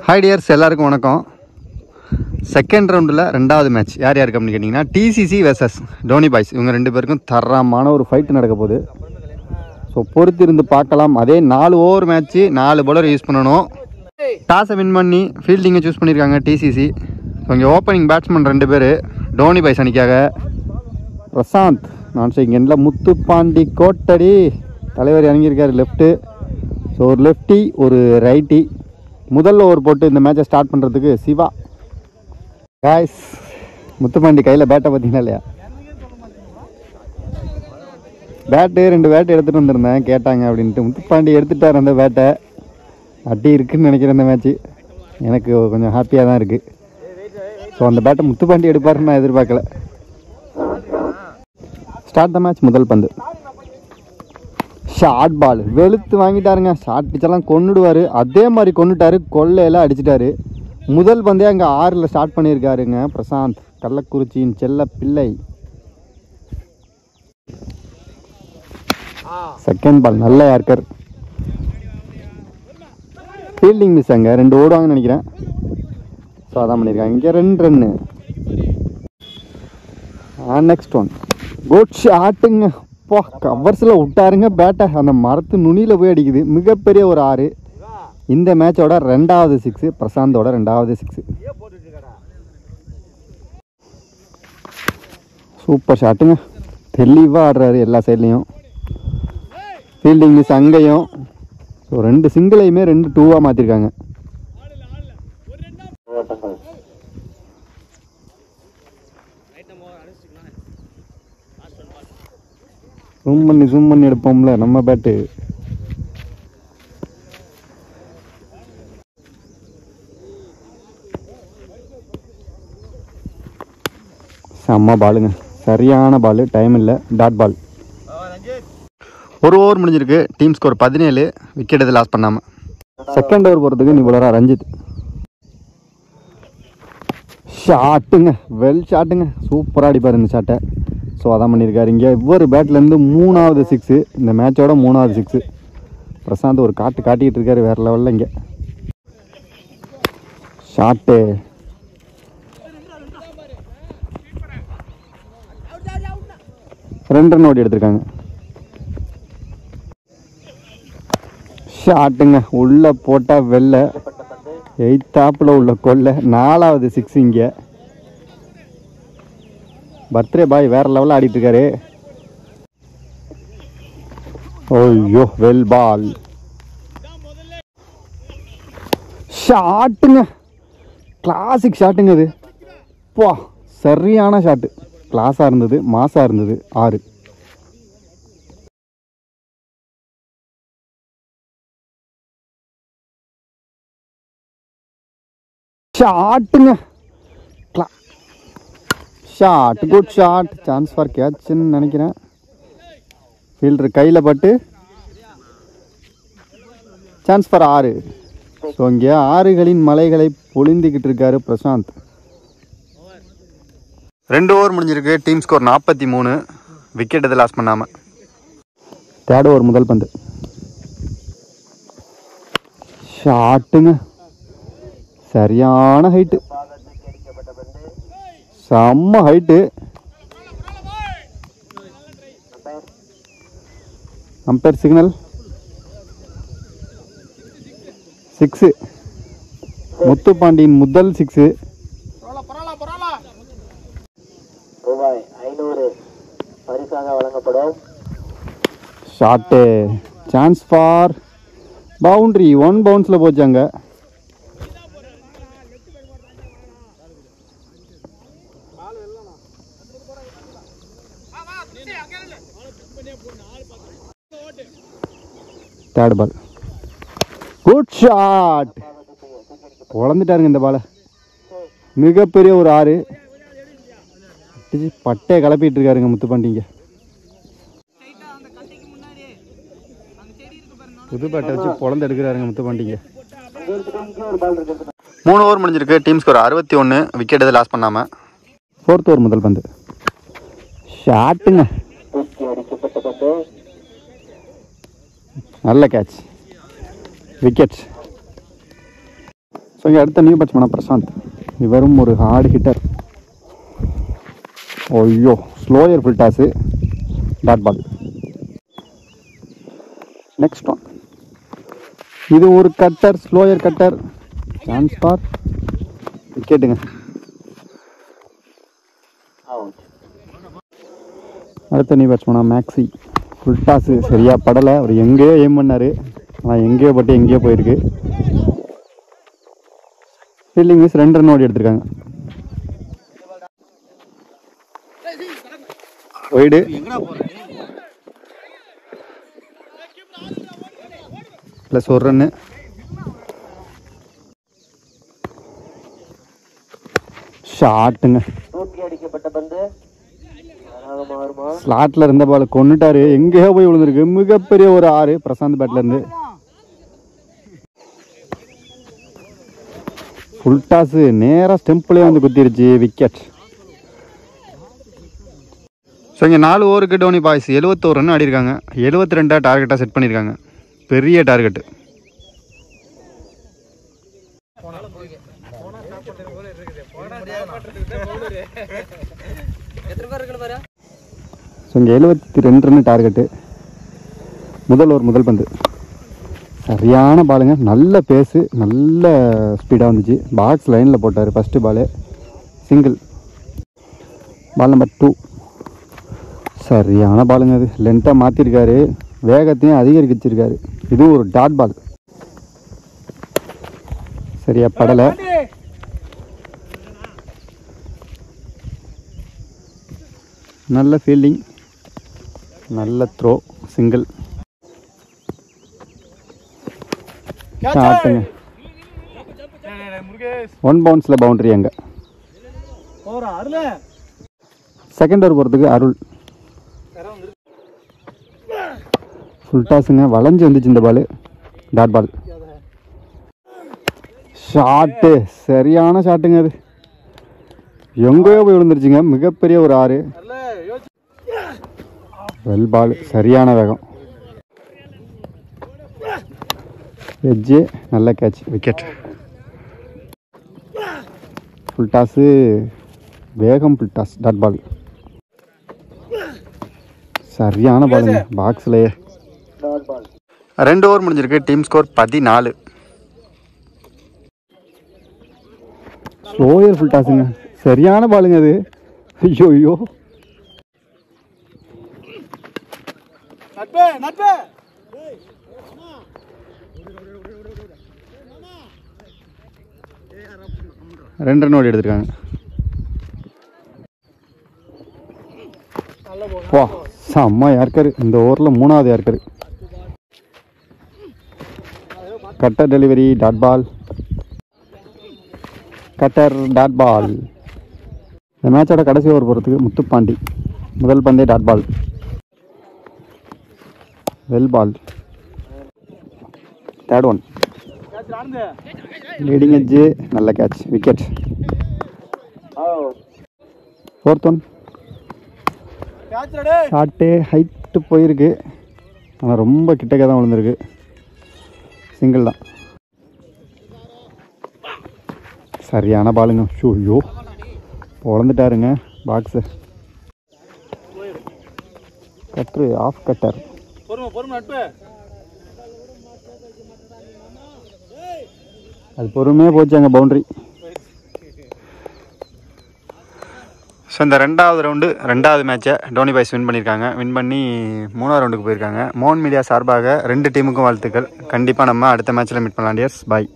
Hi tears, எல்லாருக்கும் வணக்கம். Second ரவுண்டில் ரெண்டாவது மேட்ச் யார் யாருக்கு அப்படின்னு கேட்டிங்கன்னா டிசிசி வெர்சஸ் டோனி பாய்ஸ். இவங்க ரெண்டு பேருக்கும் தரமான ஒரு ஃபைட் நடக்க போகுது. ஸோ பொறுத்திருந்து பார்க்கலாம். அதே 4 ஓவர் மேட்ச்சு, 4 பவுலர் யூஸ் பண்ணணும். டாஸை வின் பண்ணி ஃபீல்டிங்கை சூஸ் பண்ணியிருக்காங்க டிசிசி. ஸோ இங்கே ஓப்பனிங் பேட்ஸ்மேன் 2 பேர் டோனி பாய்ஸ் அணிக்காக. பிரசாந்த் நான்செகண்டில், முத்துப்பாண்டி கோட்டடி தலைவர் இறங்கியிருக்காரு லெஃப்ட்டு. ஸோ ஒரு லெஃப்டி ஒரு ரைட்டி. முதல் ஓவர் போட்டு இந்த மேட்சை ஸ்டார்ட் பண்ணுறதுக்கு சிவா. காய்ஸ், முத்துப்பாண்டி கையில் பேட்டை பார்த்தீங்களா இல்லையா? பேட்டு 2 பேட்டு எடுத்துகிட்டு வந்திருந்தேன், கேட்டாங்க அப்படின்ட்டு. முத்துப்பாண்டி எடுத்துட்டார் அந்த பேட்டை. அடி இருக்குதுன்னு நினைக்கிறேன் இந்த மேட்ச்சு. எனக்கு கொஞ்சம் ஹாப்பியாக தான் இருக்குது. ஸோ அந்த பேட்டை முத்துப்பாண்டி எடுப்பாருன்னு நான் எதிர்பார்க்கல. Start the match. முதல் பந்து ஷார்ட் பால் வெளுத்து வாங்கிட்டாருங்க. ஷார்ட் பிச்செல்லாம் கொண்டுடுவார், அதே மாதிரி கொண்டுட்டார். கொள்ளையெல்லாம் அடிச்சிட்டாரு. முதல் பந்தே அங்கே 6ல் ஸ்டார்ட் பண்ணியிருக்காருங்க பிரசாந்த், கள்ளக்குறிச்சியின் செல்ல பிள்ளை. செகண்ட் பால் நல்ல யார்கர். ஃபீல்டிங் மிஸ், அங்கே 2 ஓடுவாங்கன்னு நினைக்கிறேன். ஸோ அதான் பண்ணியிருக்காங்க. இங்கே 2 ரன்னு. நெக்ஸ்ட் ஒன் குட் ஷாட்டுங்க. அப்பா, கவர்ஸில் விட்டாருங்க பேட்டை. அந்த மரத்து நுனியில் போய் அடிக்குது. மிகப்பெரிய ஒரு 6. இந்த மேட்சோட 2வது 6, பிரசாந்தோட 2வது 6. சூப்பர் ஷாட்டுங்க. தெளிவாக ஆடுறாரு எல்லா சைட்லேயும். ஃபீல்டிங் மிஸ் அங்கேயும். ஸோ 2 சிங்கிளையுமே 2 2-ஆக மாற்றிருக்காங்க. ஜூம் பண்ணி எடுப்போம்ல நம்ம பேட்டு. செம்ம பாலுங்க, சரியான பால். டைம் இல்லை, டாட் பால். 1 ஓவர் முடிஞ்சிருக்கு. Team score 17. விக்கெட் எது லாஸ் பண்ணாமல். செகண்ட் ஓவர் போகிறதுக்கு நீ போலரா ரஞ்சித். ஷாட்டுங்க, வெல் ஷாட்டுங்க. சூப்பராக அடிப்பார் இந்த ஷாட்டை. ஸோ அதான் பண்ணியிருக்காரு. இங்கே இவர் பேட்லேருந்து 3வது 6, இந்த மேட்சோட 3வது 6. பிரசாந்த் ஒரு காட்டிக்கிட்டு இருக்காரு வேறு லெவலில். இங்கே ஷாட்டு 2 ரன் ஓடி எடுத்திருக்காங்க. ஷாட்டுங்க, உள்ளே போட்டால் வெள்ளை. 8th உள்ள கொல்லை. 4வது 6. இங்கே பர்த்டே பாய் வேறு லெவலில் ஆடிட்டுருக்காரு. ஓய்யோ, வெல் பால். ஷாட்டுங்க, கிளாசிக் ஷாட்டுங்க அது. பா, சரியான ஷாட்டு. கிளாஸாக இருந்தது, மாசாக இருந்தது. 6. ஷாட்டுங்க, shot, good shot. Chance for கேட்ச்ன்னு நினைக்கிறேன். ஃபீல்டர் கையில் பட்டு சான்ஸ் ஃபார் 6. ஸோ இங்கே 6களின் மலைகளை பொழிந்துக்கிட்டு இருக்காரு பிரசாந்த். 2 ஓவர் முடிஞ்சிருக்கு. Team score 43. விக்கெட் எது லாஸ் பண்ணாமல். 3rd ஓவர் முதல் பந்து ஷாட்டுங்க, சரியான ஹைட்டு, செம்ம ஹைட்டு. Umpire signal 6. முத்துப்பாண்டியின் முதல் 6. ரூபாய் 500 பரிசாக வழங்கப்படும். Shot, chance for boundary. 1 பவுன்ஸில் போச்சாங்க. Third ball good shot. குழந்துட்டாருங்க இந்த பாலை. மிகப்பெரிய ஒரு 6. பட்டையை கிளப்பிட்டு இருக்காருங்க முத்துப்பாண்டிங்க. புது பேட்டை வச்சு குழந்தை எடுக்கிறாருங்க முத்துப்பாண்டிங்க. 3 ஓவர் முடிஞ்சிருக்கு. Team score 61. விக்கெட் எது லாஸ் பண்ணாமல். 4th ஓவர் முதல் பந்து ஷாட்டுங்க. நல்ல கேட்ச், விக்கெட். ஸோ இங்கே அடுத்த நியூ பேட்ஸ்மேனா பிரசாந்த். இவரும் ஒரு ஹார்டு ஹிட்டர். ஐயோ, slower full toss, dot ball. Next one, இது ஒரு cutter, slower cutter, chance for விக்கெட்டுங்க. அடுத்த நியூ பேட்ஸ்மேனா மேக்ஸி. ஃபுல் டாஸு சரியாக படலை. அவர் எங்கேயோ எய்ம் பண்ணார், ஆனால் எங்கேயோ பட்டு எங்கேயோ போயிருக்கு. ஃபீல்டிங் மிஸ், 2 ரன் ஓடி எடுத்திருக்காங்க. Wide, plus 1 run. ஷாட்டுங்க, ஸ்லாட்டில் இருந்த பால் கொண்டுட்டாரு, எங்கேயோ போய் விழுந்திருக்கு. மிகப்பெரிய ஒரு 6 பிரசாந்த் பேட்லேருந்து. ஃபுல் டாஸு நேராக ஸ்டெம்பிளே வந்து குத்திருச்சு, விக்கெட். ஸோ இங்கே 4 ஓவருக்கு டோனி பாய்ஸ் 71 ரன் ஆடிருக்காங்க. 72 டார்கெட்டாக செட் பண்ணியிருக்காங்க. பெரிய டார்கெட்டு. ஸோ இங்கே 72 ரன் டார்கெட்டு. முதல் ஓவர் முதல் பந்து சரியான பாலுங்க. நல்ல பேஸு, நல்ல ஸ்பீடாக வந்துச்சு. பாக்ஸ் லைனில் போட்டார் first ball, single. Ball number 2 சரியான பாலுங்க. அது லென்த்தாக மாற்றிருக்காரு, வேகத்தையும் அதிகரிச்சிருக்காரு. இதுவும் ஒரு டாட் பால், சரியா படலை. நல்ல ஃபீல்டிங், நல்ல த்ரோ, சிங்கிள். ஷாட்டுங்க, 1 பவுன்ஸில் பவுண்டரி. அங்கே செகண்ட் ஓவர் போகிறதுக்கு அருள். ஃபுல் டாஸுங்க, வளைஞ்சு வந்துச்சு இந்த பால், டாட் பால். ஷாட்டு சரியான ஷாட்டுங்க. அது எங்கேயோ போய் விழுந்துருச்சுங்க. மிகப்பெரிய ஒரு 6. வெல் பால், சரியான வேகம், எட்ஜு, நல்ல கேட்ச், விக்கெட். ஃபுல் டாஸு, வேகம் ஃபுல் டாஸ், டாட் பால். சரியான பாலுங்க, பாக்ஸ்லேயே. 2 ஓவர் முடிஞ்சிருக்கு. Team score 14. ஸ்லோயர் ஃபுல் டாஸுங்க, சரியான பாலுங்க அது. ஐயோ ஐயோ, ரெண்டு ரன் ஓடி எடுத்திருக்காங்க. வா, செம்ம யார்கர். இந்த ஓவரில் 3வது yorker. Cutter delivery, dot ball. Cutter, dot ball. இந்த மேட்சோட கடைசி ஓவர் போகிறதுக்கு முத்துப்பாண்டி. முதல் பந்தே dot ball, well ball. Third one, leading edge, நல்ல catch, wicket. Fourth one, shot height போயிருக்கு, ஆனால் ரொம்ப கிட்டக்க தான் விழுந்திருக்கு, சிங்கிள் தான். சரியான பாலுங்க. ஐயோ, பொழந்துட்டாருங்க பாக்ஸு. Cutter, of cutter. அது பொறுமையாக போச்சு அங்கே பவுண்ட்ரி. ஸோ இந்த 2வது ரவுண்டு 2வது மேட்சை டோனி பாய்ஸ் வின் பண்ணியிருக்காங்க. வின் பண்ணி 3வது ரவுண்டுக்கு போயிருக்காங்க. மோகன் மீடியா சார்பாக 2 டீமுக்கும் வாழ்த்துக்கள். கண்டிப்பாக நம்ம அடுத்த மேட்ச்சில் மீட் பண்ணலாம் டியர்ஸ். பாய்.